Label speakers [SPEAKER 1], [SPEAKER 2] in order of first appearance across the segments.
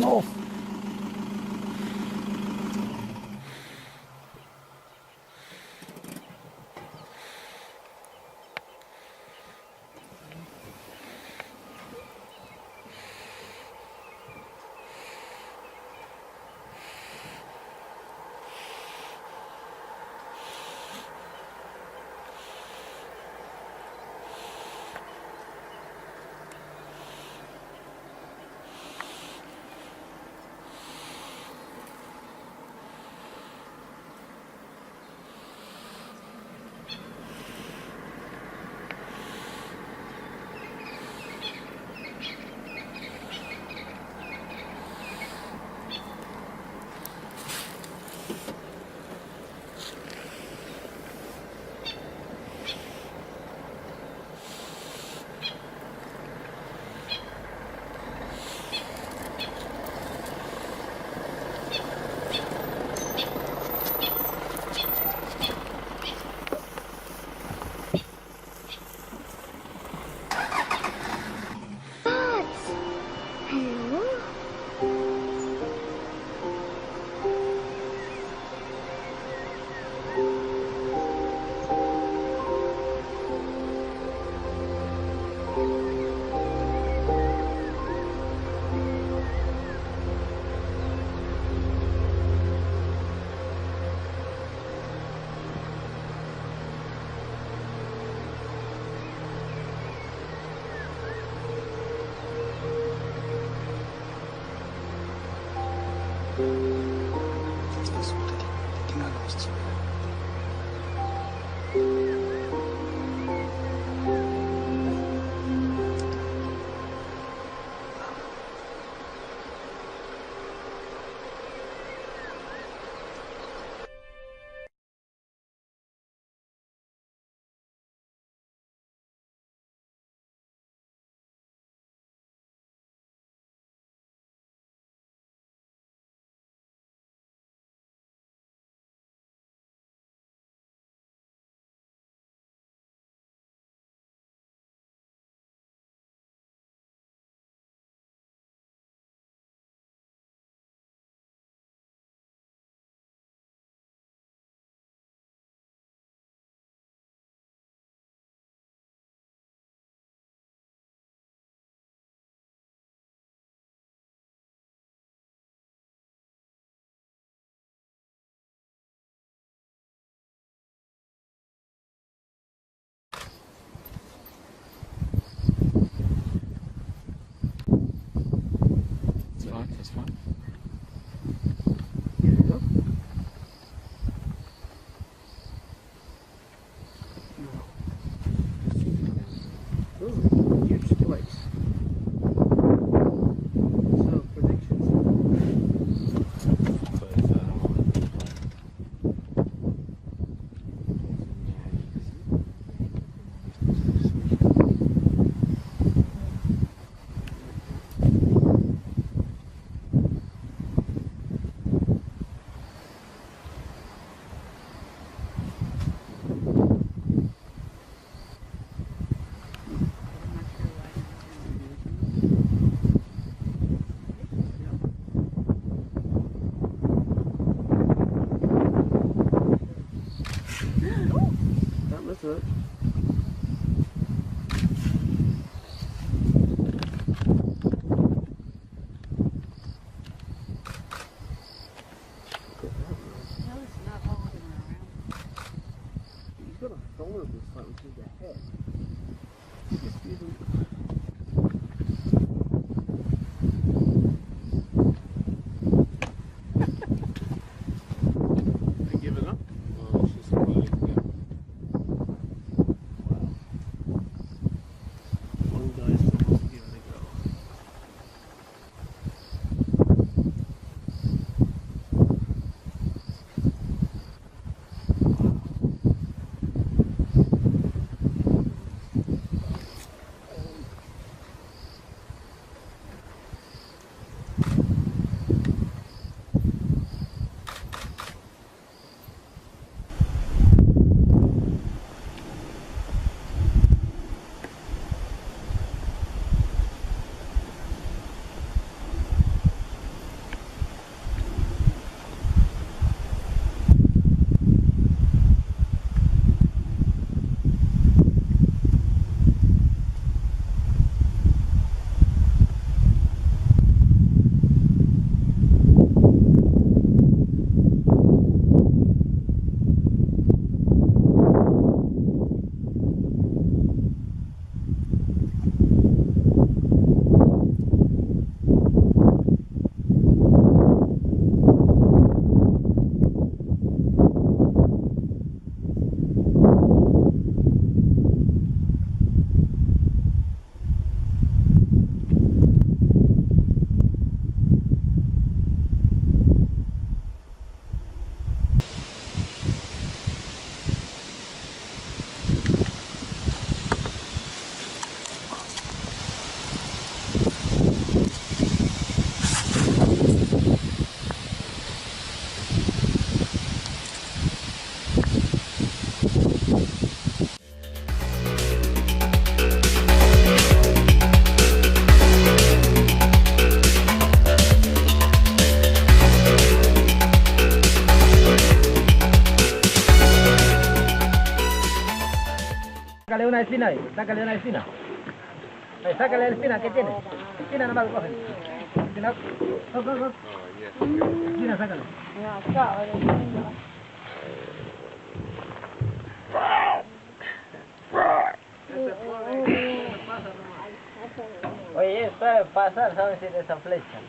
[SPEAKER 1] turn off.
[SPEAKER 2] That's fine.
[SPEAKER 1] Here we go. Oh, huge place. So, predictions. That was it. He's got a thorn of something through the head. Just using
[SPEAKER 2] They give it up? Well, it's just like,
[SPEAKER 1] one guy's supposed to give it a go. Sácale una espina ahí, sácale una espina. Ahí, sácale la espina, ¿qué tiene? Espina nomás, coge. Espina, go. Espina, sácale. Oye, esto debe pasar, ¿sabes? De esa flecha.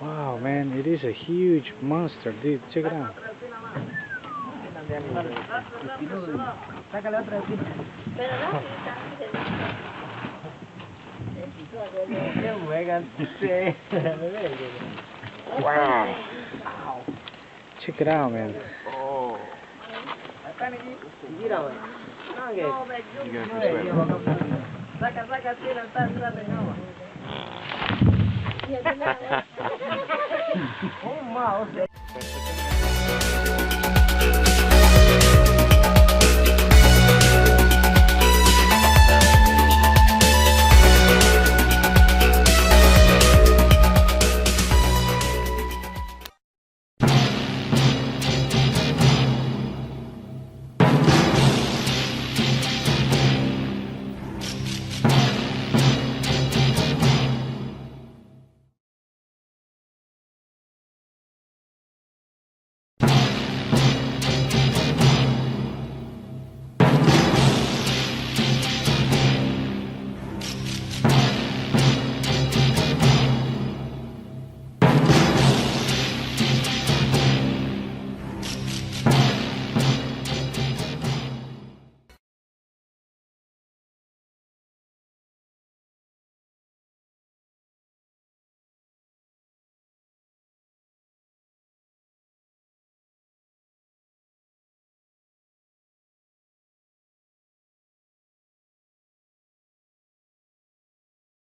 [SPEAKER 3] Wow, man, it is a huge monster, dude. Check it out.
[SPEAKER 1] Sácale otra espina.
[SPEAKER 4] Pero no,
[SPEAKER 1] Qué juegan.
[SPEAKER 3] Wow. Check it out, man.
[SPEAKER 2] Oh.
[SPEAKER 1] Mira, güey.
[SPEAKER 2] You guys are sweating.
[SPEAKER 1] Saca, tira, de nuevo. Un mouse.